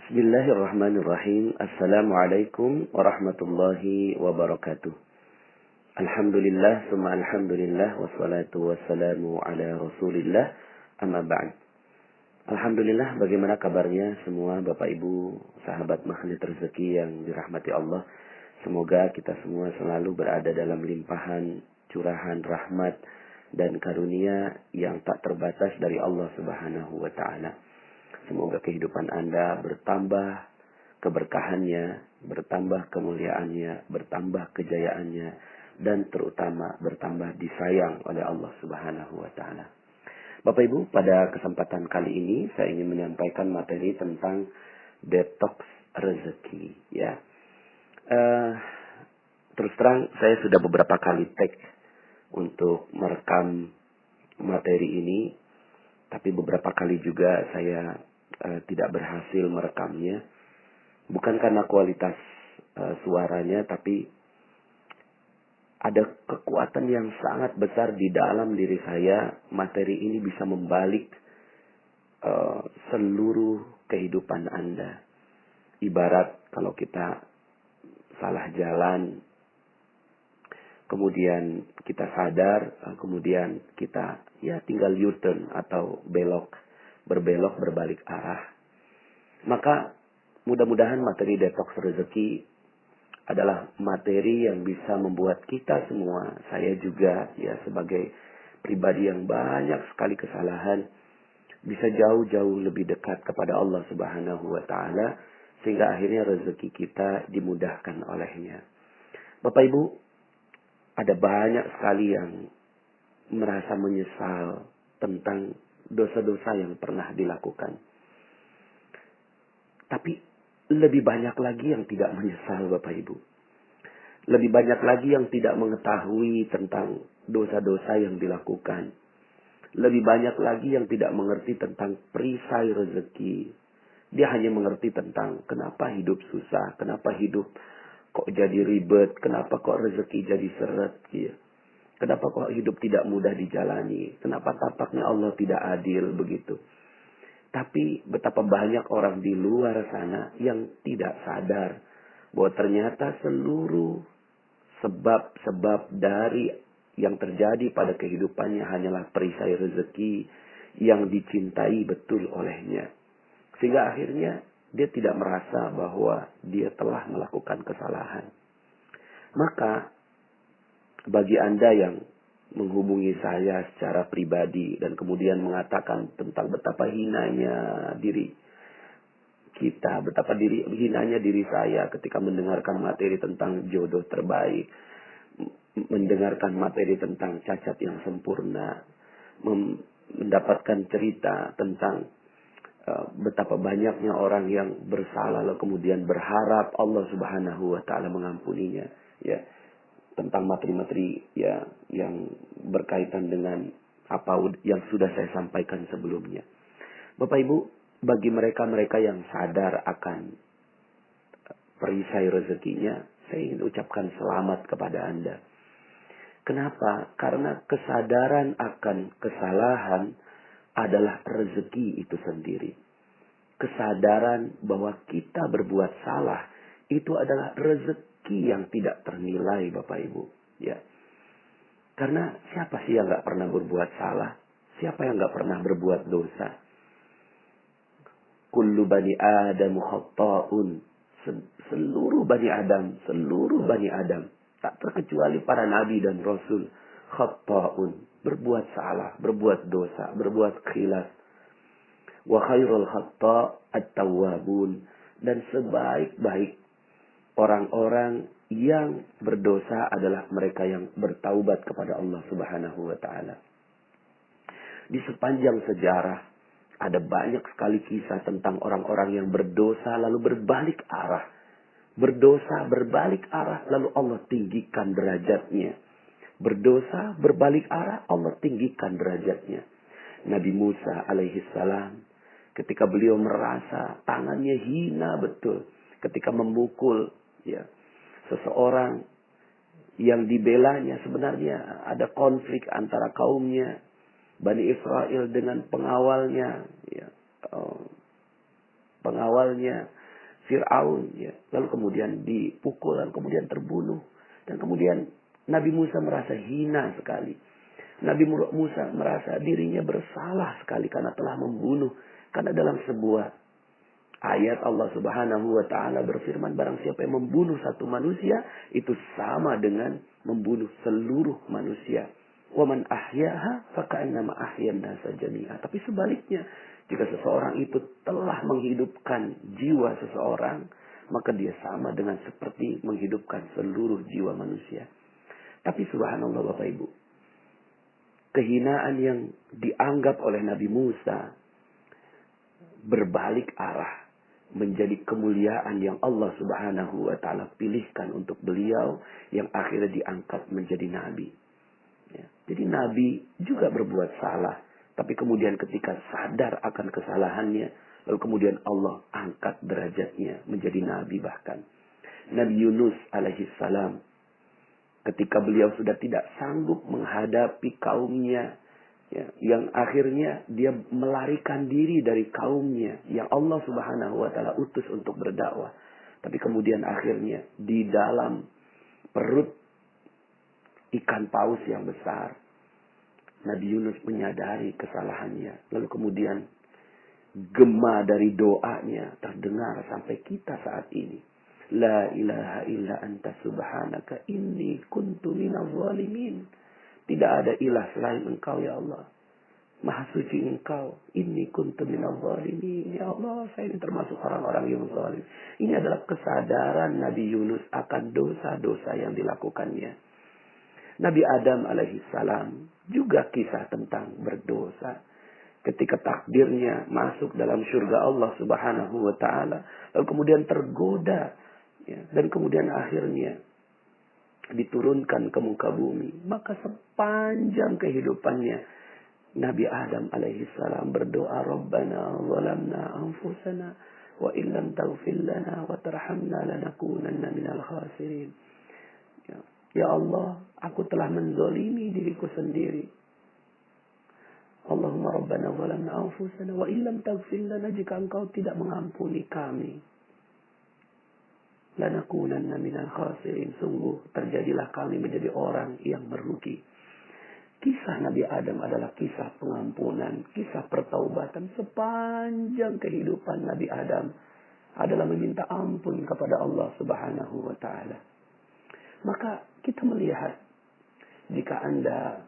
Bismillahirrahmanirrahim. Assalamualaikum warahmatullahi wabarakatuh. Alhamdulillah, summa alhamdulillah, wassalatu wassalamu ala rasulillah, amma ba'd. Alhamdulillah, bagaimana kabarnya semua Bapak Ibu, sahabat magnet rezeki yang dirahmati Allah. Semoga kita semua selalu berada dalam limpahan, curahan, rahmat, dan karunia yang tak terbatas dari Allah Subhanahu wa Ta'ala. Semoga kehidupan Anda bertambah keberkahannya, bertambah kemuliaannya, bertambah kejayaannya, dan terutama bertambah disayang oleh Allah Subhanahu wa Ta'ala. Bapak Ibu, pada kesempatan kali ini saya ingin menyampaikan materi tentang detox rezeki. Ya, terus terang saya sudah beberapa kali tag untuk merekam materi ini, tapi beberapa kali juga saya tidak berhasil merekamnya. Bukan karena kualitas suaranya, tapi ada kekuatan yang sangat besar di dalam diri saya. Materi ini bisa membalik seluruh kehidupan Anda. Ibarat kalau kita salah jalan, kemudian kita sadar, kemudian kita tinggal U-turn atau berbelok berbalik arah. Maka mudah-mudahan materi detox rezeki adalah materi yang bisa membuat kita semua, saya juga sebagai pribadi yang banyak sekali kesalahan, bisa jauh-jauh lebih dekat kepada Allah Subhanahu wa Ta'ala, sehingga akhirnya rezeki kita dimudahkan olehnya. Bapak Ibu, ada banyak sekali yang merasa menyesal tentang dosa-dosa yang pernah dilakukan. Tapi lebih banyak lagi yang tidak menyesal, Bapak Ibu. Lebih banyak lagi yang tidak mengetahui tentang dosa-dosa yang dilakukan. Lebih banyak lagi yang tidak mengerti tentang perisai rezeki. Dia hanya mengerti tentang kenapa hidup susah, kenapa hidup kok jadi ribet, kenapa kok rezeki jadi seret, kenapa kok hidup tidak mudah dijalani, kenapa tampaknya Allah tidak adil begitu. Tapi betapa banyak orang di luar sana yang tidak sadar bahwa ternyata seluruh sebab-sebab dari yang terjadi pada kehidupannya hanyalah perisai rezeki yang dicintai betul olehnya. Sehingga akhirnya dia tidak merasa bahwa dia telah melakukan kesalahan. Maka bagi Anda yang menghubungi saya secara pribadi dan kemudian mengatakan tentang betapa hinanya diri kita, betapa hinanya diri saya ketika mendengarkan materi tentang jodoh terbaik, mendengarkan materi tentang cacat yang sempurna, mendapatkan cerita tentang betapa banyaknya orang yang bersalah lalu kemudian berharap Allah Subhanahu wa Ta'ala mengampuninya, tentang materi-materi yang berkaitan dengan apa yang sudah saya sampaikan sebelumnya. Bapak Ibu, bagi mereka-mereka yang sadar akan perisai rezekinya, saya ingin ucapkan selamat kepada Anda. Kenapa? Karena kesadaran akan kesalahan adalah rezeki itu sendiri. Kesadaran bahwa kita berbuat salah itu adalah rezeki yang tidak ternilai, Bapak Ibu. Karena siapa sih yang gak pernah berbuat salah? Siapa yang gak pernah berbuat dosa? Kullu bani Adam khatta'un. Seluruh bani Adam, tak terkecuali para nabi dan rasul, khatta'un, berbuat salah, berbuat dosa, berbuat khilaf. Wa khairul khatta' at-tawwabun, dan sebaik-baik orang-orang yang berdosa adalah mereka yang bertaubat kepada Allah Subhanahu wa Ta'ala. Di sepanjang sejarah ada banyak sekali kisah tentang orang-orang yang berdosa lalu berbalik arah. Berdosa berbalik arah lalu Allah tinggikan derajatnya. Berdosa berbalik arah Allah tinggikan derajatnya. Nabi Musa alaihi salam, ketika beliau merasa tangannya hina betul ketika memukul seseorang yang dibelanya, sebenarnya ada konflik antara kaumnya Bani Israel dengan pengawalnya. Fir'aun, ya. Lalu kemudian dipukul, dan kemudian terbunuh. Dan kemudian Nabi Musa merasa hina sekali. Nabi Musa merasa dirinya bersalah sekali karena telah membunuh. Karena dalam sebuah ayat Allah Subhanahu wa taala berfirman, barang siapa yang membunuh satu manusia itu sama dengan membunuh seluruh manusia. Wa man ahyaha faka'annama ahyan nasa jami'a. Tapi sebaliknya, jika seseorang itu telah menghidupkan jiwa seseorang, maka dia sama dengan seperti menghidupkan seluruh jiwa manusia. Tapi subhanallah Bapak Ibu, kehinaan yang dianggap oleh Nabi Musa berbalik arah menjadi kemuliaan yang Allah Subhanahu wa taala pilihkan untuk beliau, yang akhirnya diangkat menjadi nabi. Ya. Jadi nabi juga berbuat salah, tapi kemudian ketika sadar akan kesalahannya, lalu kemudian Allah angkat derajatnya menjadi nabi bahkan. Nabi Yunus alaihissalam, ketika beliau sudah tidak sanggup menghadapi kaumnya, ya, yang akhirnya dia melarikan diri dari kaumnya yang Allah Subhanahu wa taala utus untuk berdakwah. Tapi kemudian akhirnya di dalam perut ikan paus yang besar, Nabi Yunus menyadari kesalahannya. Lalu kemudian gema dari doanya terdengar sampai kita saat ini. La ilaha illa anta subhanaka inni kuntu minaz zalimin. Tidak ada ilah selain engkau ya Allah. Maha suci engkau. Inni kuntu minaz zalimin. Ya Allah, saya ini termasuk orang-orang yang zalim. Ini adalah kesadaran Nabi Yunus akan dosa-dosa yang dilakukannya. Nabi Adam alaihissalam juga kisah tentang berdosa. Ketika takdirnya masuk dalam surga Allah Subhanahu wa taala, lalu kemudian tergoda, ya, dan kemudian akhirnya diturunkan ke muka bumi, maka sepanjang kehidupannya Nabi Adam alaihissalam berdoa, Rabbana zalamna anfusana wa illam taghfir lana wa tarhamna lanakunanna minal khasirin. Ya Allah, aku telah menzalimi diriku sendiri. Allahumma Rabbana zalamna anfusana wa illam taghfir lana, jika engkau tidak mengampuni kami, lanakunanna minal khasirin, sungguh terjadilah kami menjadi orang yang merugi. Kisah Nabi Adam adalah kisah pengampunan, kisah pertaubatan. Sepanjang kehidupan Nabi Adam adalah meminta ampun kepada Allah Subhanahu wa taala. Maka kita melihat, jika Anda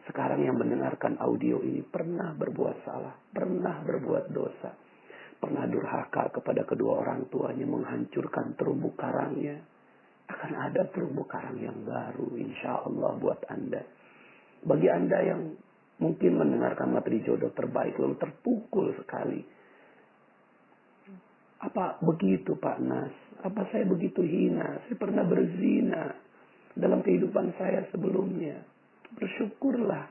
sekarang yang mendengarkan audio ini pernah berbuat salah, pernah berbuat dosa, pernah durhaka kepada kedua orang tuanya, menghancurkan terumbu karangnya, akan ada terumbu karang yang baru insya Allah buat Anda. Bagi Anda yang mungkin mendengarkan materi jodoh terbaik lalu terpukul sekali, apa begitu Pak Nas? Apa saya begitu hina? Saya pernah berzina dalam kehidupan saya sebelumnya. Bersyukurlah,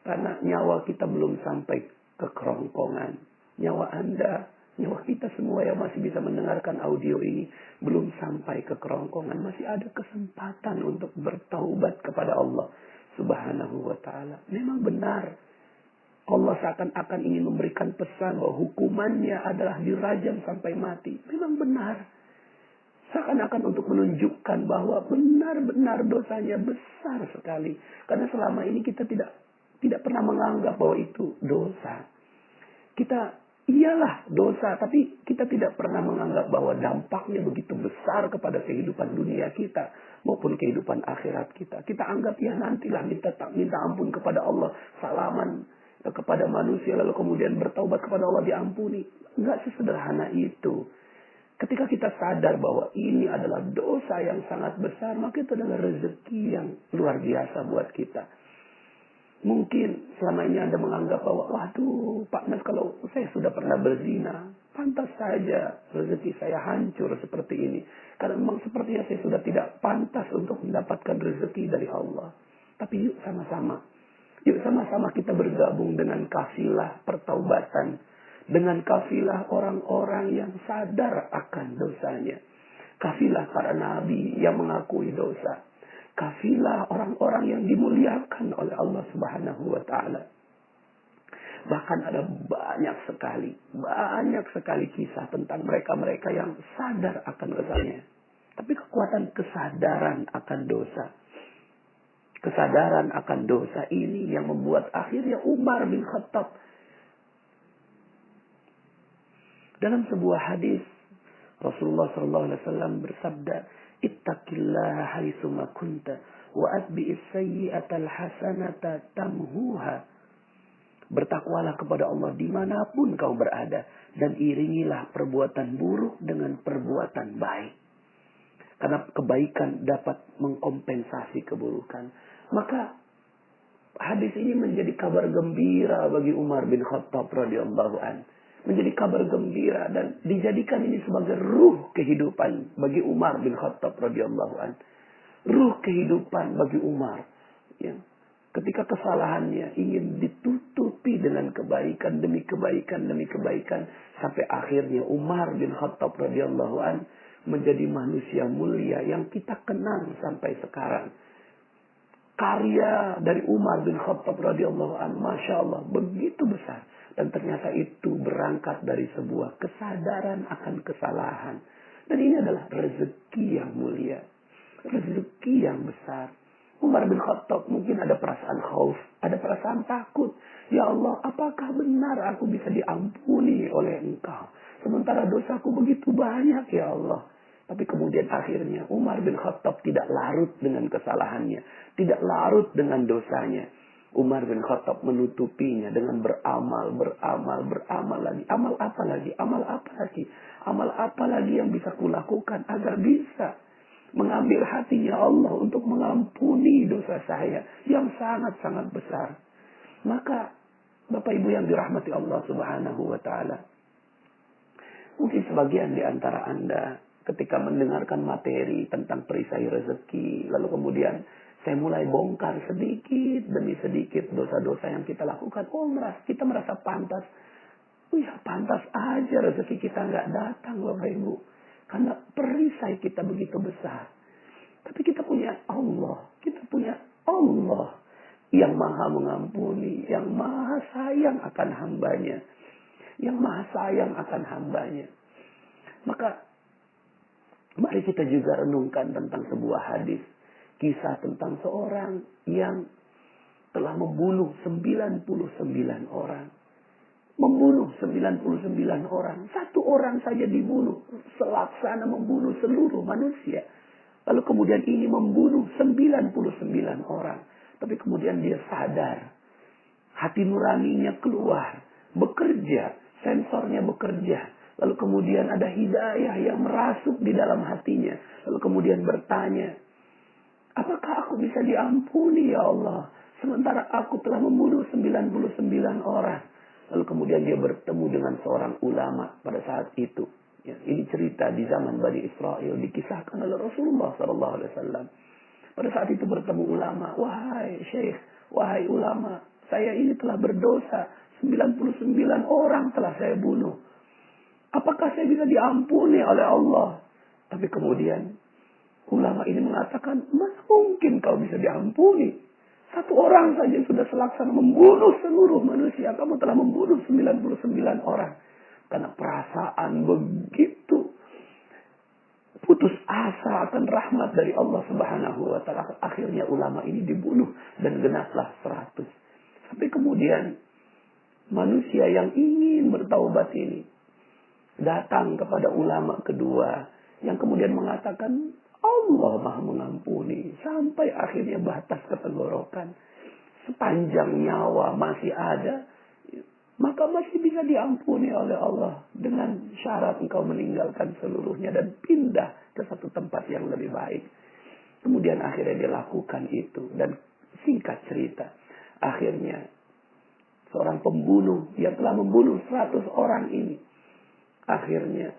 karena nyawa kita belum sampai ke kerongkongan. Nyawa Anda, nyawa kita semua yang masih bisa mendengarkan audio ini belum sampai ke kerongkongan. Masih ada kesempatan untuk bertaubat kepada Allah Subhanahu wa taala. Memang benar, Allah seakan-akan ingin memberikan pesan bahwa hukumannya adalah dirajam sampai mati. Memang benar. Seakan-akan untuk menunjukkan bahwa benar-benar dosanya besar sekali. Karena selama ini kita tidak pernah menganggap bahwa itu dosa. Kita iyalah dosa, tapi kita tidak pernah menganggap bahwa dampaknya begitu besar kepada kehidupan dunia kita maupun kehidupan akhirat kita. Kita anggap ya nantilah minta ampun kepada Allah, salaman kepada manusia, lalu kemudian bertaubat kepada Allah, diampuni. Enggak sesederhana itu. Ketika kita sadar bahwa ini adalah dosa yang sangat besar, maka itu adalah rezeki yang luar biasa buat kita. Mungkin selama ini Anda menganggap bahwa, waduh Pak Nas, kalau saya sudah pernah berzina, pantas saja rezeki saya hancur seperti ini. Karena memang sepertinya saya sudah tidak pantas untuk mendapatkan rezeki dari Allah. Tapi yuk sama-sama kita bergabung dengan kafilah pertaubatan. Dengan kafilah orang-orang yang sadar akan dosanya. Kafilah para nabi yang mengakui dosa. Kafilah orang-orang yang dimuliakan oleh Allah Subhanahu wa taala. Bahkan ada banyak sekali kisah tentang mereka-mereka yang sadar akan dosanya. Tapi kekuatan kesadaran akan dosa. Kesadaran akan dosa ini yang membuat akhirnya Umar bin Khattab dalam sebuah hadis Rasulullah SAW bersabda, "Ittaqillaha haitsuma kunta wa atbi'is sayyi'atal hasanata tamhuha." Bertakwalah kepada Allah dimanapun kau berada, dan iringilah perbuatan buruk dengan perbuatan baik. Karena kebaikan dapat mengkompensasi keburukan. Maka hadis ini menjadi kabar gembira bagi Umar bin Khattab radhiyallahu an. Menjadi kabar gembira dan dijadikan ini sebagai ruh kehidupan bagi Umar bin Khattab radhiyallahu an. Ruh kehidupan bagi Umar. Ya. Ketika kesalahannya ingin ditutupi dengan kebaikan demi kebaikan demi kebaikan, sampai akhirnya Umar bin Khattab radhiyallahu an menjadi manusia mulia yang kita kenang sampai sekarang. Karya dari Umar bin Khattab radhiyallahu an, masya Allah, begitu besar. Dan ternyata itu berangkat dari sebuah kesadaran akan kesalahan. Dan ini adalah rezeki yang mulia. Rezeki yang besar. Umar bin Khattab mungkin ada perasaan khauf, ada perasaan takut. Ya Allah, apakah benar aku bisa diampuni oleh Engkau? Sementara dosaku begitu banyak, ya Allah. Tapi kemudian akhirnya Umar bin Khattab tidak larut dengan kesalahannya. Tidak larut dengan dosanya. Umar bin Khattab menutupinya dengan beramal lagi. Amal apa lagi? Amal apa lagi? Amal apa lagi yang bisa kulakukan agar bisa mengambil hatinya Allah untuk mengampuni dosa saya yang sangat-sangat besar. Maka Bapak Ibu yang dirahmati Allah Subhanahu wa taala, mungkin sebagian di antara Anda ketika mendengarkan materi tentang perisai rezeki, lalu kemudian saya mulai bongkar sedikit demi sedikit dosa-dosa yang kita lakukan. Kita merasa pantas. Ya pantas aja rezeki kita nggak datang Bapak Ibu. Karena perisai kita begitu besar. Tapi kita punya Allah. Kita punya Allah yang maha mengampuni. Yang maha sayang akan hambanya. Yang maha sayang akan hambanya. Maka mari kita juga renungkan tentang sebuah hadis. Kisah tentang seorang yang telah membunuh 99 orang. Membunuh 99 orang. Satu orang saja dibunuh. Selaksana membunuh seluruh manusia. Lalu kemudian ini membunuh 99 orang. Tapi kemudian dia sadar. Hati nuraninya keluar. Bekerja. Sensornya bekerja. Lalu kemudian ada hidayah yang merasuk di dalam hatinya. Lalu kemudian bertanya, apakah aku bisa diampuni ya Allah? Sementara aku telah membunuh 99 orang. Lalu kemudian dia bertemu dengan seorang ulama pada saat itu. Ya, ini cerita di zaman Bani Israel dikisahkan oleh Rasulullah SAW. Pada saat itu bertemu ulama. Wahai syekh, wahai ulama, saya ini telah berdosa. 99 orang telah saya bunuh. Apakah saya bisa diampuni oleh Allah? Tapi kemudian ulama ini mengatakan, mana mungkin kau bisa diampuni? Satu orang saja sudah selaksana membunuh seluruh manusia. Kamu telah membunuh 99 orang. Karena perasaan begitu putus asa akan rahmat dari Allah Subhanahu wa taala. Akhirnya ulama ini dibunuh dan genaplah 100. Sampai kemudian manusia yang ingin bertaubat ini datang kepada ulama kedua yang kemudian mengatakan, Allah maha mengampuni. Sampai akhirnya batas ketenggorokan. Sepanjang nyawa masih ada, maka masih bisa diampuni oleh Allah. Dengan syarat engkau meninggalkan seluruhnya dan pindah ke satu tempat yang lebih baik. Kemudian akhirnya dia lakukan itu. Dan singkat cerita, akhirnya seorang pembunuh yang telah membunuh 100 orang ini, akhirnya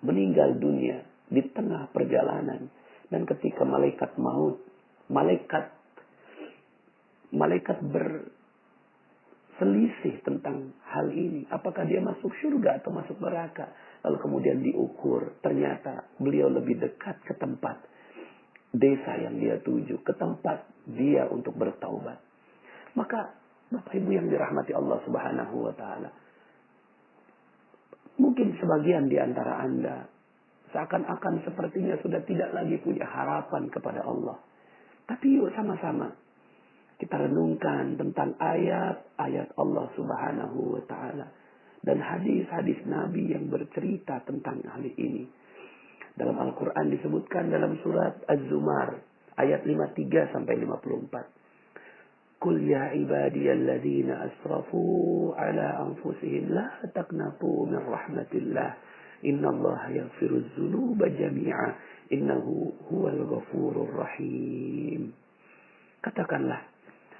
meninggal dunia di tengah perjalanan. Dan ketika malaikat maut, malaikat berselisih tentang hal ini, apakah dia masuk surga atau masuk neraka. Lalu kemudian diukur, ternyata beliau lebih dekat ke tempat desa yang dia tuju, ke tempat dia untuk bertaubat. Maka Bapak Ibu yang dirahmati Allah Subhanahu wa taala. Mungkin sebagian di antara Anda seakan-akan sepertinya sudah tidak lagi punya harapan kepada Allah. Tapi yuk sama-sama kita renungkan tentang ayat-ayat Allah Subhanahu wa taala dan hadis-hadis Nabi yang bercerita tentang hal ini. Dalam Al-Qur'an disebutkan dalam surat Az-Zumar ayat 53 sampai 54. Qul ya ibadiyalladzina asrafu ala anfusihim la taqnatu min rahmatillah. Innallaha yaghfiruz dzunuba jami'a innahu huwal ghafurur rahim. Katakanlah,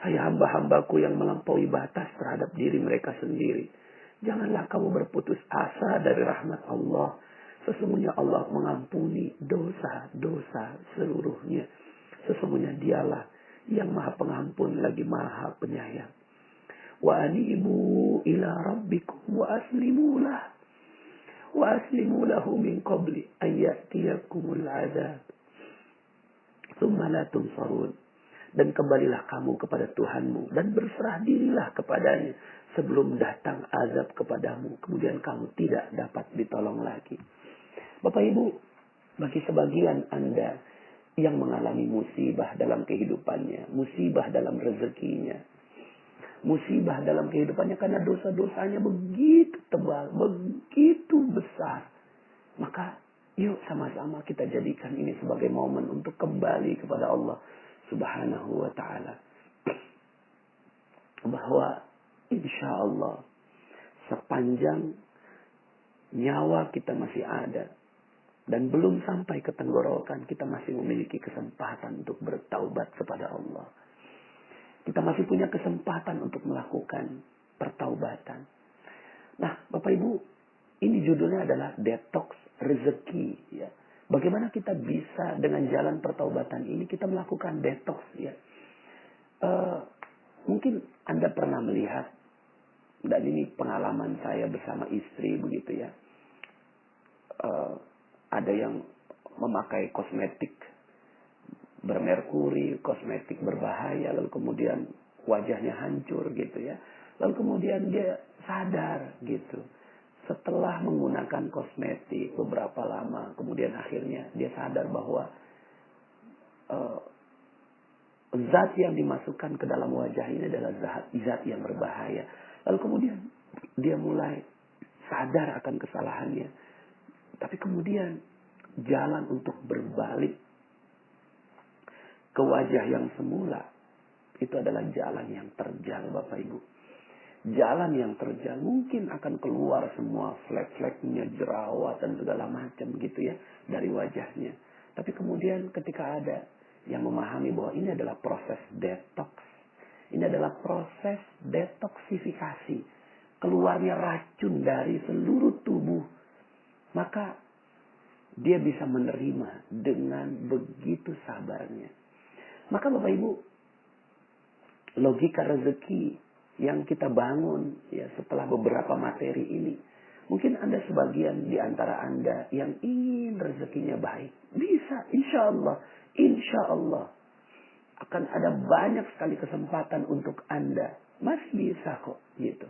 hai hamba-hambaku yang melampaui batas terhadap diri mereka sendiri, janganlah kamu berputus asa dari rahmat Allah. Sesungguhnya Allah mengampuni dosa-dosa seluruhnya. Sesungguhnya dialah yang maha pengampun lagi maha penyayang. Wa anibu ila rabbikum wa aslimulah. Wa aslimu lahu min qabli an ya'tiyakumul azab. Tsumma la tunsarun. Dan kembalilah kamu kepada Tuhanmu dan berserah dirilah kepadanya sebelum datang azab kepadamu. Kemudian kamu tidak dapat ditolong lagi. Bapak Ibu, bagi sebagian Anda yang mengalami musibah dalam kehidupannya, musibah dalam rezekinya, musibah dalam kehidupannya karena dosa-dosanya begitu tebal, begitu besar. Maka yuk sama-sama kita jadikan ini sebagai momen untuk kembali kepada Allah Subhanahu wa ta'ala. Bahwa insya Allah sepanjang nyawa kita masih ada dan belum sampai ke tenggorokan, kita masih memiliki kesempatan untuk bertaubat kepada Allah. Kita masih punya kesempatan untuk melakukan pertaubatan. Nah, Bapak Ibu, ini judulnya adalah detox rezeki. Ya. Bagaimana kita bisa dengan jalan pertaubatan ini kita melakukan detox? Ya. Mungkin Anda pernah melihat, dan ini pengalaman saya bersama istri begitu ya. Ada yang memakai kosmetik bermerkuri, kosmetik berbahaya, lalu kemudian wajahnya hancur gitu ya. Lalu kemudian dia sadar gitu. Setelah menggunakan kosmetik beberapa lama, kemudian akhirnya dia sadar bahwa zat yang dimasukkan ke dalam wajah ini adalah zat yang berbahaya. Lalu kemudian dia mulai sadar akan kesalahannya. Tapi kemudian jalan untuk berbalik ke wajah yang semula itu adalah jalan yang terjal, Bapak Ibu. Jalan yang terjal mungkin akan keluar semua flek-fleknya, jerawat dan segala macam gitu ya dari wajahnya. Tapi kemudian ketika ada yang memahami bahwa ini adalah proses detox, ini adalah proses detoksifikasi, keluarnya racun dari seluruh tubuh, maka dia bisa menerima dengan begitu sabarnya. Maka Bapak Ibu, logika rezeki yang kita bangun ya setelah beberapa materi ini, mungkin Anda sebagian di antara Anda yang ingin rezekinya baik, bisa, insya Allah akan ada banyak sekali kesempatan untuk Anda, masih bisa kok gitu.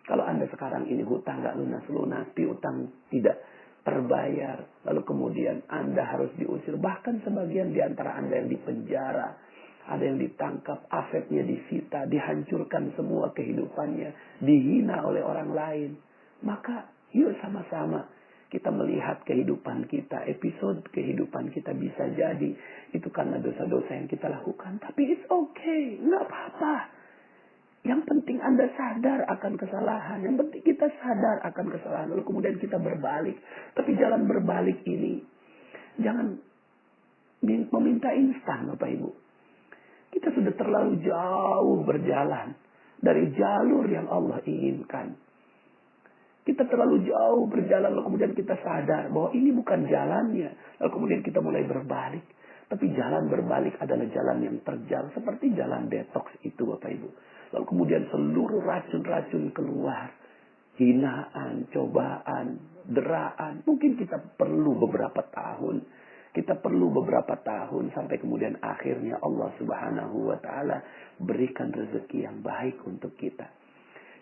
Kalau Anda sekarang ini hutang nggak lunas-lunas, piutang tidak terbayar, lalu kemudian Anda harus diusir, bahkan sebagian di antara Anda yang dipenjara, ada yang ditangkap, asetnya disita, dihancurkan semua kehidupannya, dihina oleh orang lain. Maka yuk sama-sama kita melihat kehidupan kita, episode kehidupan kita bisa jadi itu karena dosa-dosa yang kita lakukan. Tapi it's okay, nggak apa-apa. Yang penting Anda sadar akan kesalahan. Yang penting kita sadar akan kesalahan. Lalu kemudian kita berbalik. Tapi jalan berbalik ini, jangan meminta instan, Bapak Ibu. Kita sudah terlalu jauh berjalan dari jalur yang Allah inginkan. Kita terlalu jauh berjalan, lalu kemudian kita sadar bahwa ini bukan jalannya. Lalu kemudian kita mulai berbalik. Tapi jalan berbalik adalah jalan yang terjal. Seperti jalan detox itu, Bapak Ibu. Lalu kemudian seluruh racun-racun keluar. Hinaan, cobaan, deraan. Mungkin kita perlu beberapa tahun. Kita perlu beberapa tahun sampai kemudian akhirnya Allah Subhanahu wa taala berikan rezeki yang baik untuk kita.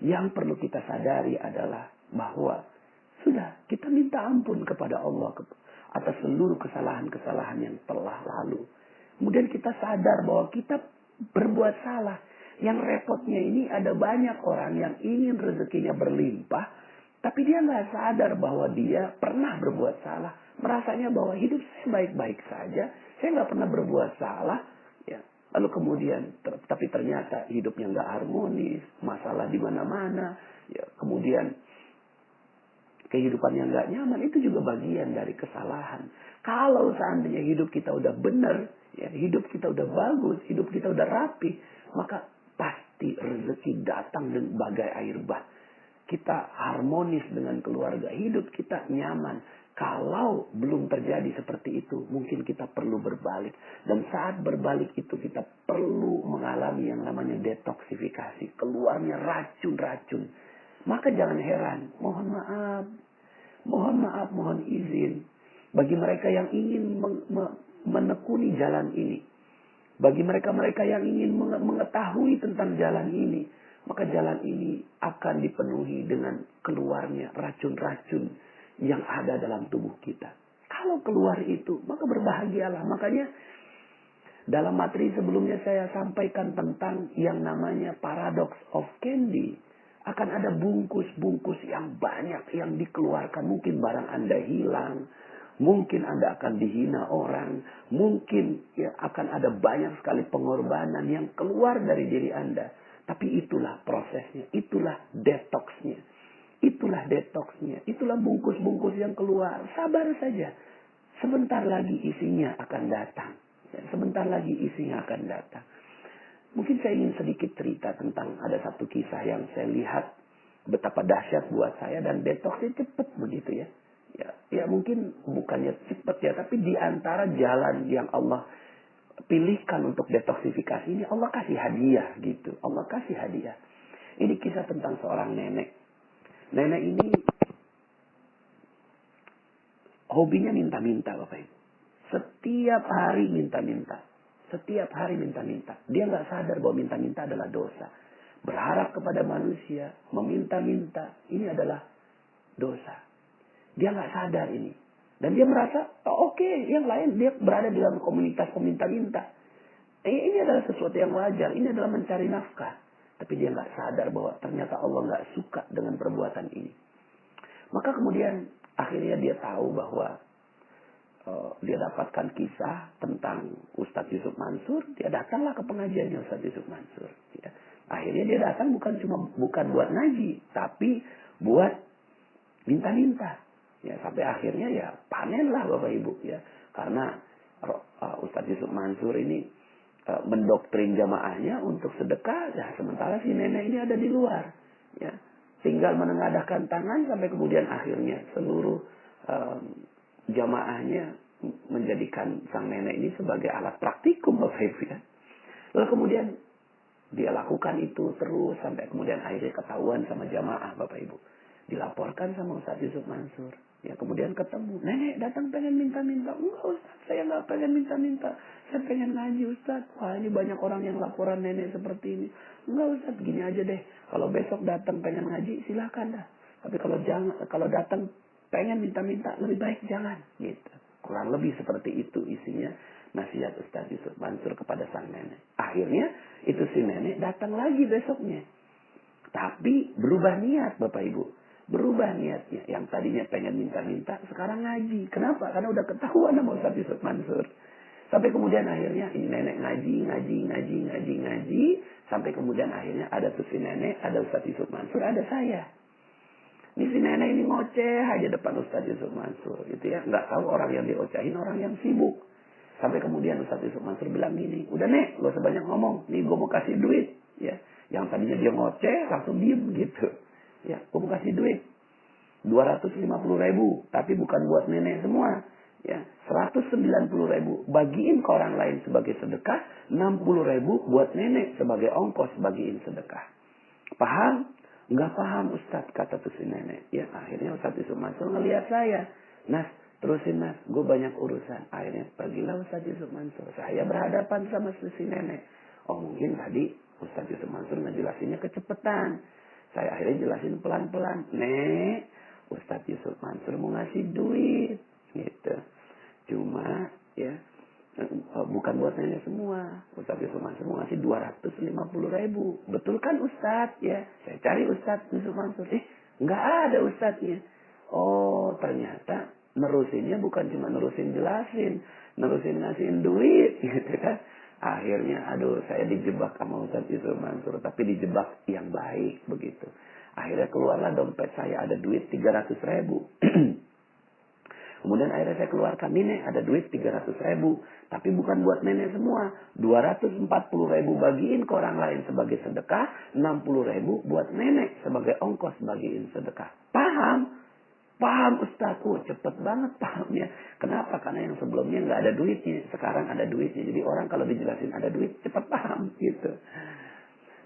Yang perlu kita sadari adalah bahwa sudah kita minta ampun kepada Allah atas seluruh kesalahan-kesalahan yang telah lalu. Kemudian kita sadar bahwa kita berbuat salah. Yang repotnya ini ada banyak orang yang ingin rezekinya berlimpah, tapi dia nggak sadar bahwa dia pernah berbuat salah. Merasanya bahwa hidup saya baik-baik saja, saya nggak pernah berbuat salah. Ya. Lalu kemudian, tapi ternyata hidupnya nggak harmonis, masalah di mana-mana. Ya. Kemudian kehidupan yang nggak nyaman itu juga bagian dari kesalahan. Kalau seandainya hidup kita udah benar, ya, hidup kita udah bagus, hidup kita udah rapi, maka pasti rezeki datang dengan bagai air bah. Kita harmonis dengan keluarga, hidup kita nyaman. Kalau belum terjadi seperti itu, mungkin kita perlu berbalik. Dan saat berbalik itu kita perlu mengalami yang namanya detoksifikasi. Keluarnya racun-racun. Maka jangan heran, mohon maaf, mohon izin. Bagi mereka yang ingin menekuni jalan ini. Bagi mereka-mereka yang ingin mengetahui tentang jalan ini. Maka jalan ini akan dipenuhi dengan keluarnya racun-racun yang ada dalam tubuh kita. Kalau keluar itu, maka berbahagialah. Makanya dalam materi sebelumnya saya sampaikan tentang yang namanya paradox of candy. Akan ada bungkus-bungkus yang banyak yang dikeluarkan. Mungkin barang Anda hilang. Mungkin Anda akan dihina orang. Mungkin ya, akan ada banyak sekali pengorbanan yang keluar dari diri Anda. Tapi itulah prosesnya. Itulah detoxnya. Itulah detoxnya. Itulah bungkus-bungkus yang keluar. Sabar saja. Sebentar lagi isinya akan datang. Ya, sebentar lagi isinya akan datang. Mungkin saya ingin sedikit cerita tentang ada satu kisah yang saya lihat betapa dahsyat buat saya dan detoxnya cepat begitu ya. Ya mungkin bukannya cepat ya, tapi di antara jalan yang Allah pilihkan untuk detoksifikasi ini Allah kasih hadiah gitu. Allah kasih hadiah. Ini kisah tentang seorang nenek. Nenek ini hobinya minta-minta Bapak Ibu. Setiap hari minta-minta. Setiap hari minta-minta. Dia nggak sadar bahwa minta-minta adalah dosa. Berharap kepada manusia, meminta-minta, ini adalah dosa. Dia nggak sadar ini. Dan dia merasa, oh, oke, yang lain dia berada dalam komunitas peminta-minta. Ini adalah sesuatu yang wajar. Ini adalah mencari nafkah. Tapi dia nggak sadar bahwa ternyata Allah nggak suka dengan perbuatan ini. Maka kemudian akhirnya dia tahu bahwa dia dapatkan kisah tentang Ustadz Yusuf Mansur. Dia datanglah ke pengajiannya Ustadz Yusuf Mansur. Ya. Akhirnya dia datang bukan buat ngaji, tapi buat minta-minta. Ya, sampai akhirnya ya panenlah Bapak Ibu ya. Karena Ustadz Yusuf Mansur ini mendoktrin jamaahnya untuk sedekah, ya sementara si nenek ini ada di luar. Ya. Tinggal menengadahkan tangan sampai kemudian akhirnya seluruh jamaahnya menjadikan sang nenek ini sebagai alat praktikum Bapak Ibu ya. Lalu kemudian dia lakukan itu terus sampai kemudian akhirnya ketahuan sama jamaah Bapak Ibu. Dilaporkan sama Ustadz Yusuf Mansur. Ya kemudian ketemu. Nenek datang pengen minta-minta. Enggak Ustadz, saya nggak pengen minta-minta. Saya pengen ngaji Ustadz. Wah ini banyak orang yang laporan nenek seperti ini. Enggak Ustadz, gini aja deh. Kalau besok datang pengen ngaji silakan dah. Tapi kalau datang pengen minta-minta lebih baik jangan. Gitu. Kurang lebih seperti itu isinya nasihat Ustadz Yusuf Mansur kepada sang nenek. Akhirnya itu si nenek datang lagi besoknya. Tapi berubah niat Bapak Ibu. Berubah niatnya. Yang tadinya pengen minta-minta, sekarang ngaji. Kenapa? Karena udah ketahuan sama Ustadz Yusuf Mansur. Sampai kemudian akhirnya ini nenek ngaji. Sampai kemudian akhirnya ada tuh si nenek, ada Ustadz Yusuf Mansur, ada saya. Ini si nenek ini ngoceh aja depan Ustadz Yusuf Mansur. Gitu ya. Nggak tahu orang yang diocehin, orang yang sibuk. Sampai kemudian Ustadz Yusuf Mansur bilang gini, udah nek, gak usah banyak ngomong. Nih gue mau kasih duit. Ya. Yang tadinya dia ngoceh, langsung diem gitu. Ya, gue mau kasih duit 250.000, tapi bukan buat nenek semua. Ya, 190.000 bagiin ke orang lain sebagai sedekah, 60.000 buat nenek sebagai ongkos bagiin sedekah. Paham? Enggak paham Ustadz, kata tuh si nenek. Ya, akhirnya Ustadz Yusuf Mansur ngelihat saya. Nah, Terusin mas, gue banyak urusan. Akhirnya pergilah Ustaz Yusuf Mansur. Saya berhadapan sama si nenek. Oh mungkin tadi Ustaz Yusuf Mansur ngejelasinnya kecepatan. Saya akhirnya jelasin pelan-pelan. Nek, Ustaz Yusuf Mansur mau ngasih duit. Gitu. Cuma ya bukan buat nenek semua. Ustaz Yusuf Mansur mau ngasih 250.000. Betul kan Ustaz? Ya, saya cari Ustaz Yusuf Mansur. Nggak ada Ustaznya. Oh ternyata nerusinnya bukan cuma nerusin jelasin, nerusin ngasihin duit gitu kan. Akhirnya aduh saya dijebak sama Ustaz Yusuf Mansur, tapi dijebak yang baik begitu. Akhirnya keluarlah dompet saya ada duit 300.000. Kemudian akhirnya saya keluarkan, nenek ada duit 300.000. Tapi bukan buat nenek semua. 240.000 bagiin ke orang lain sebagai sedekah. 60.000 buat nenek sebagai ongkos bagiin sedekah. Paham? Paham Ustaz, cepet banget pahamnya. Kenapa? Karena yang sebelumnya nggak ada duitnya, sekarang ada duitnya. Jadi orang kalau dijelasin ada duit, cepet paham gitu.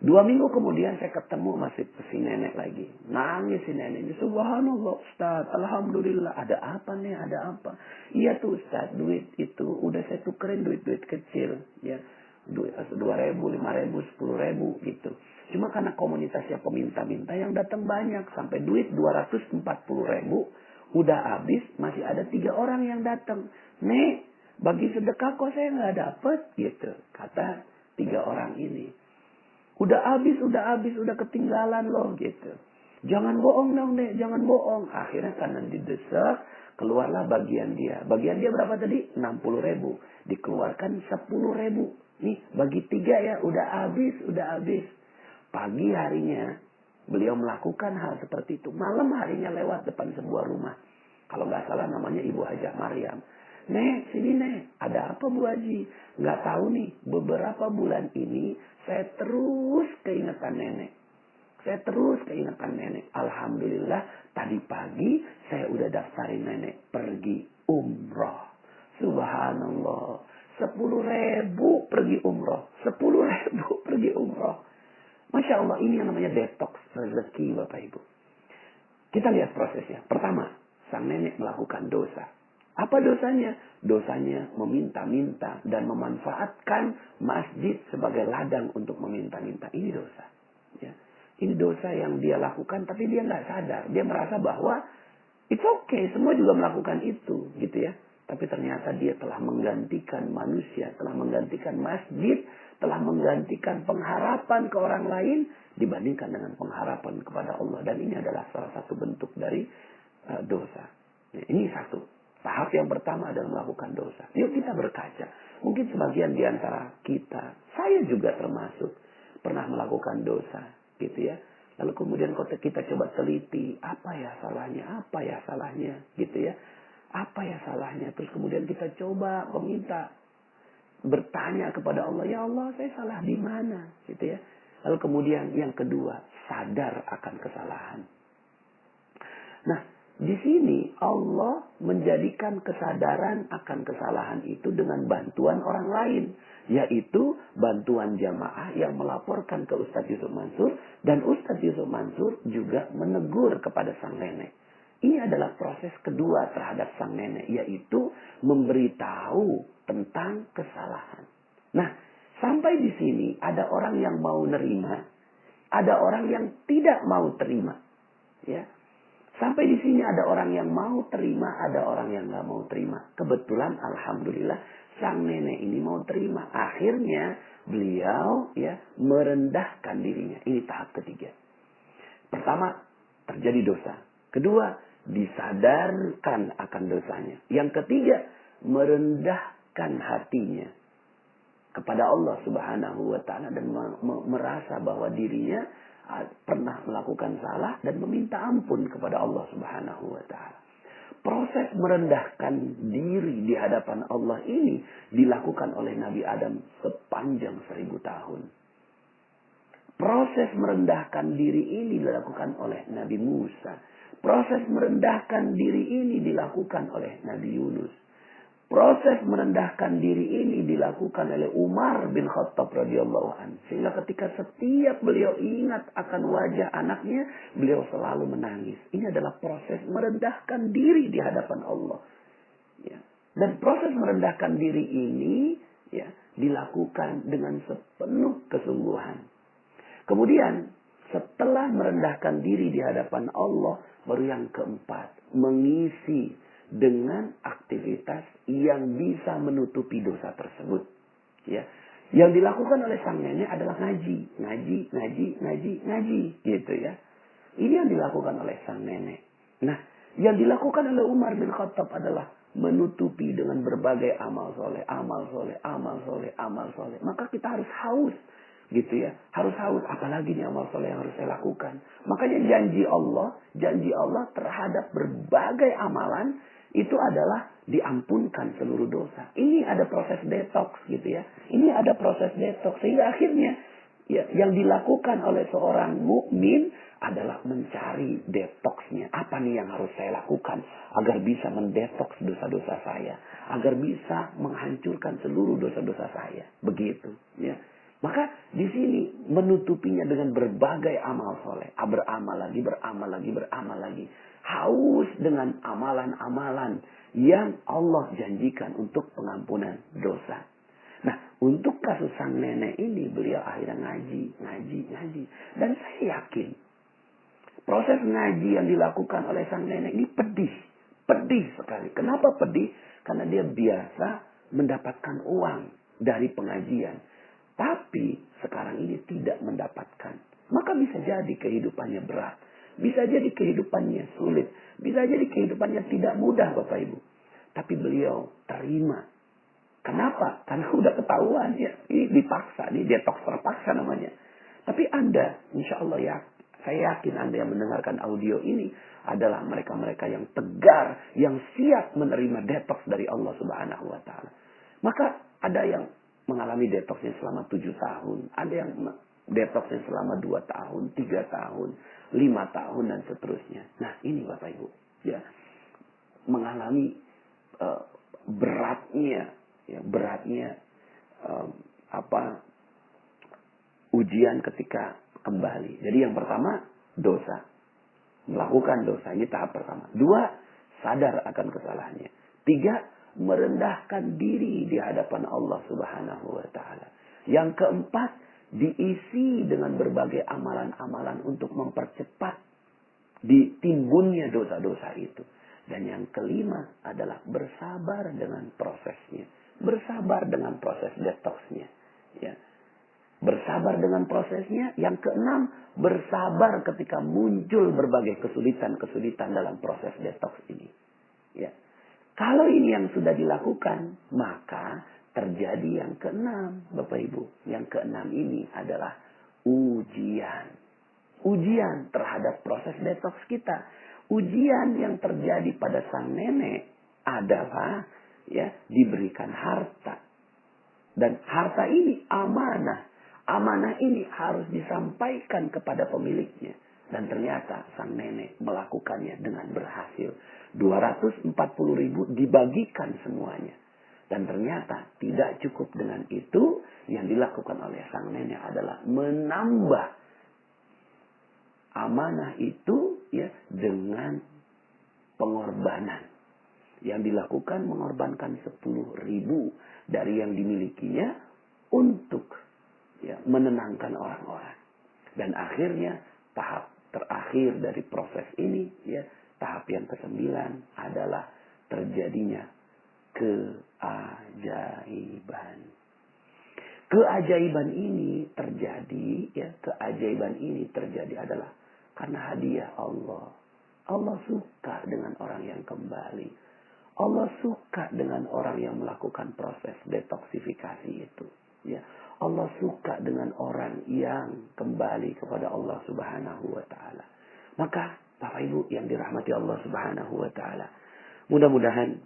2 minggu kemudian saya ketemu masih si nenek lagi. Nangis si neneknya. Subhanallah Ustaz, alhamdulillah. Ada apa nih? Ada apa? Iya tuh Ustaz, duit itu udah saya tukerin duit-duit kecil. Ya, duit 2.000, 5.000, 10.000 gitu. Cuma karena komunitasnya peminta-minta yang datang banyak. Sampai duit 240.000 udah habis. Masih ada 3 orang yang datang. Nek, bagi sedekah kok saya nggak dapet gitu. Kata 3 orang ini. Udah habis, udah ketinggalan loh gitu. Jangan bohong dong Nek, jangan bohong. Akhirnya karena didesak, keluarlah bagian dia. Bagian dia berapa tadi? 60.000. Dikeluarkan 10.000. Nih bagi 3 ya, udah habis. Pagi harinya beliau melakukan hal seperti itu. Malam harinya lewat depan sebuah rumah. Kalau nggak salah namanya Ibu Hajah Maryam. Nek, sini Nek. Ada apa Bu Haji? Nggak tahu nih. Beberapa bulan ini saya terus keingetan nenek. Alhamdulillah tadi pagi saya udah daftarin nenek pergi umroh. Subhanallah. 10.000 pergi umroh. 10.000 pergi umroh. Masya Allah, ini yang namanya detox rezeki Bapak Ibu. Kita lihat prosesnya. Pertama, sang nenek melakukan dosa. Apa dosanya? Dosanya meminta-minta dan memanfaatkan masjid sebagai ladang untuk meminta-minta. Ini dosa. Ya. Ini dosa yang dia lakukan tapi dia nggak sadar. Dia merasa bahwa it's okay, semua juga melakukan itu, gitu ya. Tapi ternyata dia telah menggantikan manusia, telah menggantikan masjid, telah menggantikan pengharapan ke orang lain dibandingkan dengan pengharapan kepada Allah. Dan ini adalah salah satu bentuk dari dosa. Nah, ini satu. Tahap yang pertama adalah melakukan dosa. Yuk kita berkaca. Mungkin sebagian di antara kita, saya juga termasuk, pernah melakukan dosa, gitu ya. Lalu kemudian kita coba teliti, apa ya salahnya, gitu ya. Apa ya salahnya? Terus kemudian kita coba meminta, bertanya kepada Allah, ya Allah saya salah di mana? Gitu ya. Lalu kemudian yang kedua, sadar akan kesalahan. Nah, di sini Allah menjadikan kesadaran akan kesalahan itu dengan bantuan orang lain. Yaitu bantuan jamaah yang melaporkan ke Ustaz Yusuf Mansur. Dan Ustaz Yusuf Mansur juga menegur kepada sang nenek. Ini adalah proses kedua terhadap sang nenek, yaitu memberitahu tentang kesalahan. Nah, sampai di sini ada orang yang mau nerima, ada orang yang tidak mau terima. Ya, sampai di sini ada orang yang mau terima, ada orang yang nggak mau terima. Kebetulan, alhamdulillah, sang nenek ini mau terima. Akhirnya beliau ya merendahkan dirinya. Ini tahap ketiga. Pertama, terjadi dosa. Kedua, disadarkan akan dosanya. Yang ketiga, merendahkan hatinya kepada Allah Subhanahu wa Ta'ala dan merasa bahwa dirinya pernah melakukan salah dan meminta ampun kepada Allah Subhanahu wa Ta'ala. Proses merendahkan diri di hadapan Allah ini dilakukan oleh Nabi Adam sepanjang 1000 tahun. Proses merendahkan diri ini dilakukan oleh Nabi Musa. Proses merendahkan diri ini dilakukan oleh Nabi Yunus. Proses merendahkan diri ini dilakukan oleh Umar bin Khattab radhiyallahu anhu. Sehingga ketika setiap beliau ingat akan wajah anaknya, beliau selalu menangis. Ini adalah proses merendahkan diri di hadapan Allah. Ya. Dan proses merendahkan diri ini ya dilakukan dengan sepenuh kesungguhan. Kemudian setelah merendahkan diri di hadapan Allah, baru yang keempat, mengisi dengan aktivitas yang bisa menutupi dosa tersebut. Ya. Yang dilakukan oleh sang nenek adalah ngaji, gitu ya. Ini yang dilakukan oleh sang nenek. Nah, yang dilakukan oleh Umar bin Khattab adalah menutupi dengan berbagai amal soleh. Maka kita harus haus, gitu ya. Harus haus, apalagi nih amal soleh yang harus saya lakukan. Makanya janji Allah terhadap berbagai amalan itu adalah diampunkan seluruh dosa. Ini ada proses detox, gitu ya. Ini ada proses detox sehingga akhirnya ya, yang dilakukan oleh seorang mukmin adalah mencari detoxnya. Apa nih yang harus saya lakukan agar bisa mendetoks dosa-dosa saya, agar bisa menghancurkan seluruh dosa-dosa saya. Begitu, ya. Maka di sini menutupinya dengan berbagai amal soleh, beramal lagi. Haus dengan amalan-amalan yang Allah janjikan untuk pengampunan dosa. Nah, untuk kasus sang nenek ini beliau akhirnya ngaji. Dan saya yakin proses ngaji yang dilakukan oleh sang nenek ini pedih sekali. Kenapa pedih? Karena dia biasa mendapatkan uang dari pengajian. Tapi sekarang ini tidak mendapatkan. Maka bisa jadi kehidupannya berat. Bisa jadi kehidupannya sulit. Bisa jadi kehidupannya tidak mudah, Bapak Ibu. Tapi beliau terima. Kenapa? Karena udah ketahuan ya. Ini dipaksa, ini detox terpaksa namanya. Tapi Anda, insya Allah ya, saya yakin Anda yang mendengarkan audio ini adalah mereka-mereka yang tegar, yang siap menerima detox dari Allah Subhanahu wa Ta'ala. Maka ada yang mengalami detoxnya selama 7 tahun. Ada yang detoxnya selama 2 tahun, 3 tahun, 5 tahun dan seterusnya. Nah, ini Bapak Ibu, ya, mengalami beratnya ujian ketika kembali. Jadi yang pertama dosa, melakukan dosa, ini tahap pertama. 2, sadar akan kesalahannya. 3, merendahkan diri di hadapan Allah Subhanahu wa Ta'ala. Yang keempat, diisi dengan berbagai amalan-amalan untuk mempercepat ditimbunnya dosa-dosa itu. Dan yang kelima adalah bersabar dengan prosesnya. Bersabar dengan proses detoxnya. Ya. Bersabar dengan prosesnya. Yang keenam, bersabar ketika muncul berbagai kesulitan-kesulitan dalam proses detox ini. Ya. Kalau ini yang sudah dilakukan, maka terjadi yang keenam, Bapak Ibu. Yang keenam ini adalah ujian. Ujian terhadap proses detox kita. Ujian yang terjadi pada sang nenek adalah ya diberikan harta. Dan harta ini amanah. Amanah ini harus disampaikan kepada pemiliknya. Dan ternyata sang nenek melakukannya dengan berhasil. 240.000 dibagikan semuanya. Dan ternyata tidak cukup dengan itu. Yang dilakukan oleh sang nenek adalah menambah amanah itu ya dengan pengorbanan. Yang dilakukan mengorbankan 10.000 dari yang dimilikinya untuk ya, menenangkan orang-orang. Dan akhirnya tahap terakhir dari proses ini, ya, tahap yang ke-9 adalah terjadinya keajaiban. Keajaiban ini terjadi adalah karena hadiah Allah. Allah suka dengan orang yang kembali. Allah suka dengan orang yang melakukan proses detoksifikasi itu. Ya. Allah suka dengan orang yang kembali kepada Allah Subhanahu wa Ta'ala. Maka Bapak Ibu yang dirahmati Allah Subhanahu wa Ta'ala, mudah-mudahan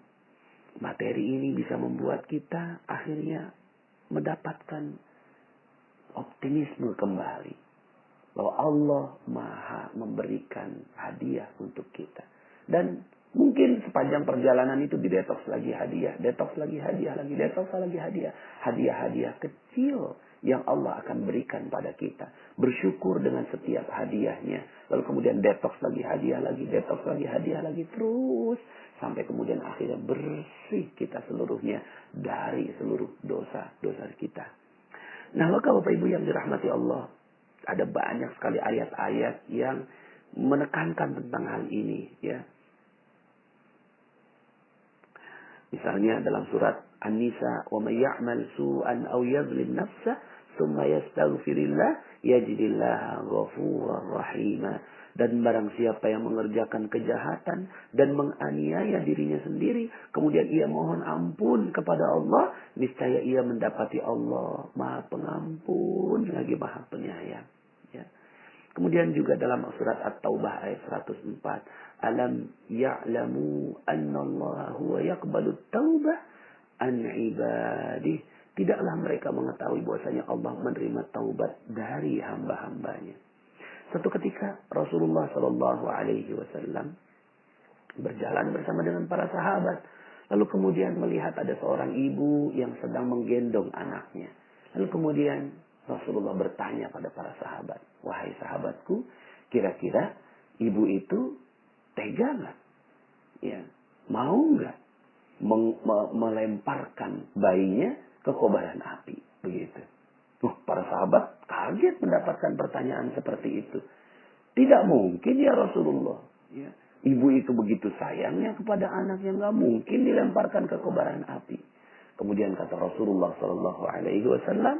materi ini bisa membuat kita akhirnya mendapatkan optimisme kembali. Bahwa Allah maha memberikan hadiah untuk kita. Dan mungkin sepanjang perjalanan itu didetoks lagi hadiah. Detoks lagi hadiah lagi. Detoks lagi hadiah. Hadiah-hadiah kecil yang Allah akan berikan pada kita. Bersyukur dengan setiap hadiahnya. Lalu kemudian detox lagi, hadiah lagi, detox lagi, hadiah lagi. Terus sampai kemudian akhirnya bersih kita seluruhnya dari seluruh dosa-dosa kita. Nah, maka Bapak Ibu yang dirahmati Allah, ada banyak sekali ayat-ayat yang menekankan tentang hal ini, ya. Misalnya dalam surat An-Nisa, "Wa may ya'mal su'an aw yadhlim nafsahu tsumma yastaghfirillah yajidillaha ghafurar rahima." Dan barang siapa yang mengerjakan kejahatan dan menganiaya dirinya sendiri, kemudian ia mohon ampun kepada Allah, niscaya ia mendapati Allah Maha Pengampun lagi Maha Penyayang. Ya. Kemudian juga dalam surat At-Taubah ayat 104. Alam ya'lamu anna Allah huwa yaqbalut taubah an ibadih. Tidaklah mereka mengetahui bahwasanya Allah menerima taubat dari hamba-hambanya. Suatu ketika Rasulullah Shallallahu Alaihi Wasallam berjalan bersama dengan para sahabat. Lalu kemudian melihat ada seorang ibu yang sedang menggendong anaknya. Lalu kemudian Rasulullah bertanya pada para sahabat, "Wahai sahabatku, kira-kira ibu itu tega nggak? Ya, mau nggak melemparkan bayinya ke kobaran api?" Begitu. Para sahabat kaget mendapatkan pertanyaan seperti itu. Tidak mungkin ya Rasulullah. Ya. Ibu itu begitu sayangnya kepada anaknya, nggak mungkin dilemparkan ke kobaran api. Kemudian kata Rasulullah Shallallahu Alaihi Wasallam,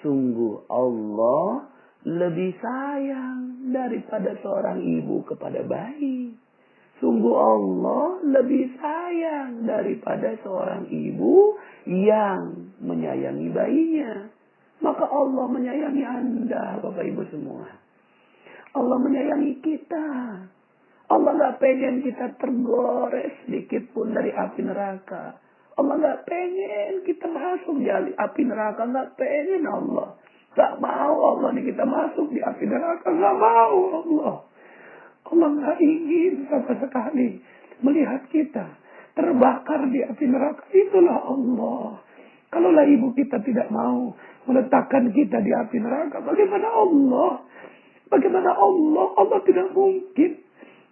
sungguh Allah lebih sayang daripada seorang ibu kepada bayi. Sungguh Allah lebih sayang daripada seorang ibu yang menyayangi bayinya. Maka Allah menyayangi Anda, Bapak Ibu semua. Allah menyayangi kita. Allah gak pengen kita tergores sedikit pun dari api neraka. Allah gak pengen kita masuk di api neraka. Gak pengen Allah. Gak mau Allah nih kita masuk di api neraka. Gak mau Allah. Allah gak ingin sama sekali melihat kita terbakar di api neraka. Itulah Allah. Kalaulah ibu kita tidak mau meletakkan kita di api neraka, bagaimana Allah? Bagaimana Allah? Allah tidak mungkin.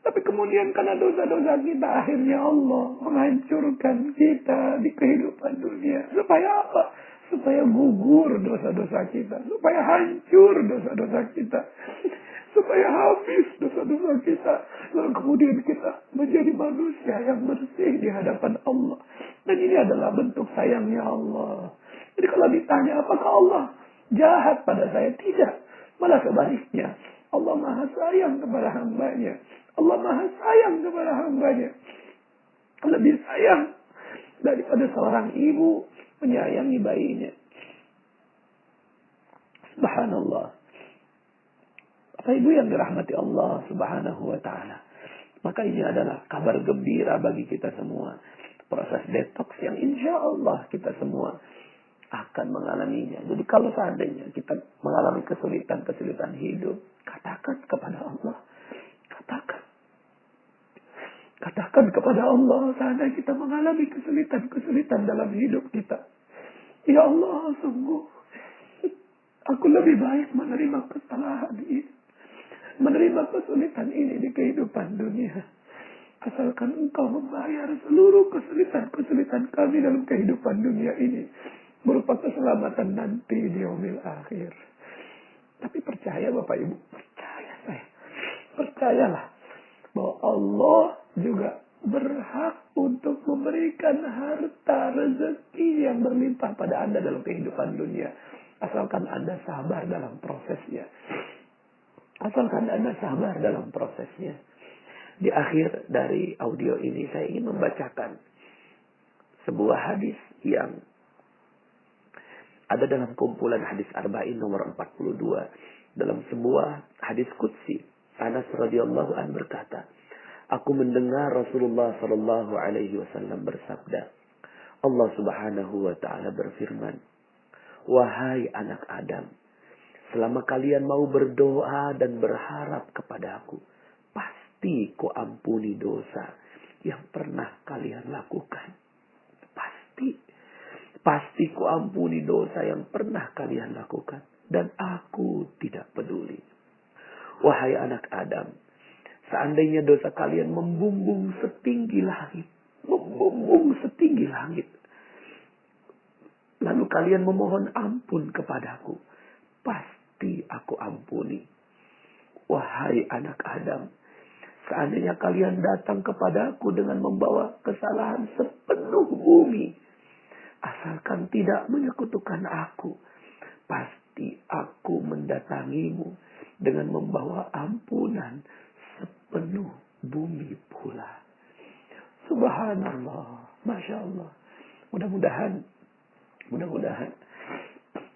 Tapi kemudian karena dosa-dosa kita, akhirnya Allah menghancurkan kita di kehidupan dunia. Supaya apa? Supaya gugur dosa-dosa kita. Supaya hancur dosa-dosa kita. Supaya habis dosa-dosa kita. Lalu kemudian kita menjadi manusia yang bersih di hadapan Allah. Dan ini adalah bentuk sayangnya Allah. Jadi kalau ditanya apakah Allah jahat pada saya? Tidak. Malah sebaliknya. Allah maha sayang kepada hambanya. Allah maha sayang kepada hambanya. Lebih sayang daripada seorang ibu menyayangi bayinya. Subhanallah. Bapak Ibu yang dirahmati Allah Subhanahu wa ta'ala. Maka ini adalah kabar gembira bagi kita semua. Proses detox yang insya Allah kita semua akan mengalaminya. Jadi kalau seandainya kita mengalami kesulitan-kesulitan hidup, katakan kepada Allah. Katakan kepada Allah, seandainya kita mengalami kesulitan-kesulitan dalam hidup kita. Ya Allah, sungguh aku lebih baik menerima kesalahan ini. Menerima kesulitan ini di kehidupan dunia. Asalkan Engkau membayar seluruh kesulitan-kesulitan kami dalam kehidupan dunia ini. Berupa keselamatan nanti di yaumil akhir. Tapi percaya Bapak Ibu. Percaya saya. Percayalah. Bahwa Allah juga berhak untuk memberikan harta rezeki yang berlimpah pada Anda dalam kehidupan dunia. Asalkan Anda sabar dalam prosesnya. Asalkan Anda sabar dalam prosesnya. Di akhir dari audio ini saya ingin membacakan sebuah hadis yang ada dalam kumpulan hadis Arba'in nomor 42. Dalam sebuah hadis qudsi, Anas radhiyallahu an berkata, aku mendengar Rasulullah sallallahu alaihi wasallam bersabda, Allah Subhanahu wa taala berfirman, wahai anak Adam, selama kalian mau berdoa dan berharap kepadaku, pasti ku ampuni dosa yang pernah kalian lakukan. Pasti. Pasti ku ampuni dosa yang pernah kalian lakukan. Dan aku tidak peduli. Wahai anak Adam, seandainya dosa kalian membumbung setinggi langit. Membumbung setinggi langit. Lalu kalian memohon ampun kepadaku. Pasti aku ampuni. Wahai anak Adam, seandainya kalian datang kepadaku dengan membawa kesalahan sepenuh bumi. Asalkan tidak menyekutukan aku. Pasti aku mendatangimu dengan membawa ampunan sepenuh bumi pula. Subhanallah. Masya Allah. Mudah-mudahan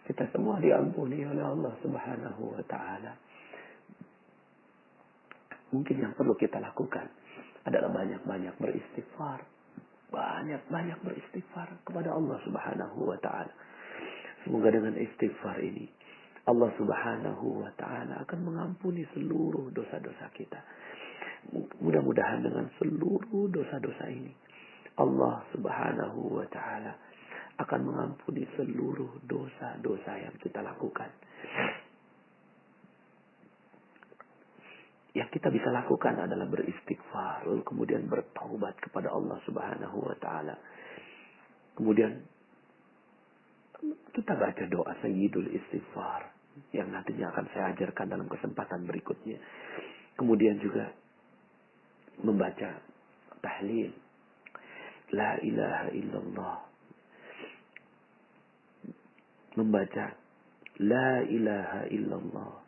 kita semua diampuni oleh Allah Subhanahu wa ta'ala. Mungkin yang perlu kita lakukan adalah banyak-banyak beristighfar. Banyak-banyak beristighfar kepada Allah Subhanahu wa ta'ala. Semoga dengan istighfar ini Allah Subhanahu wa ta'ala akan mengampuni seluruh dosa-dosa kita. Mudah-mudahan dengan seluruh dosa-dosa ini Allah Subhanahu wa ta'ala akan mengampuni seluruh dosa-dosa yang kita lakukan. Yang kita bisa lakukan adalah beristighfar, lalu kemudian bertaubat kepada Allah Subhanahu wa ta'ala. Kemudian kita baca doa Sayyidul Istighfar yang nantinya akan saya ajarkan dalam kesempatan berikutnya. Kemudian juga membaca tahlil La ilaha illallah. Membaca La ilaha illallah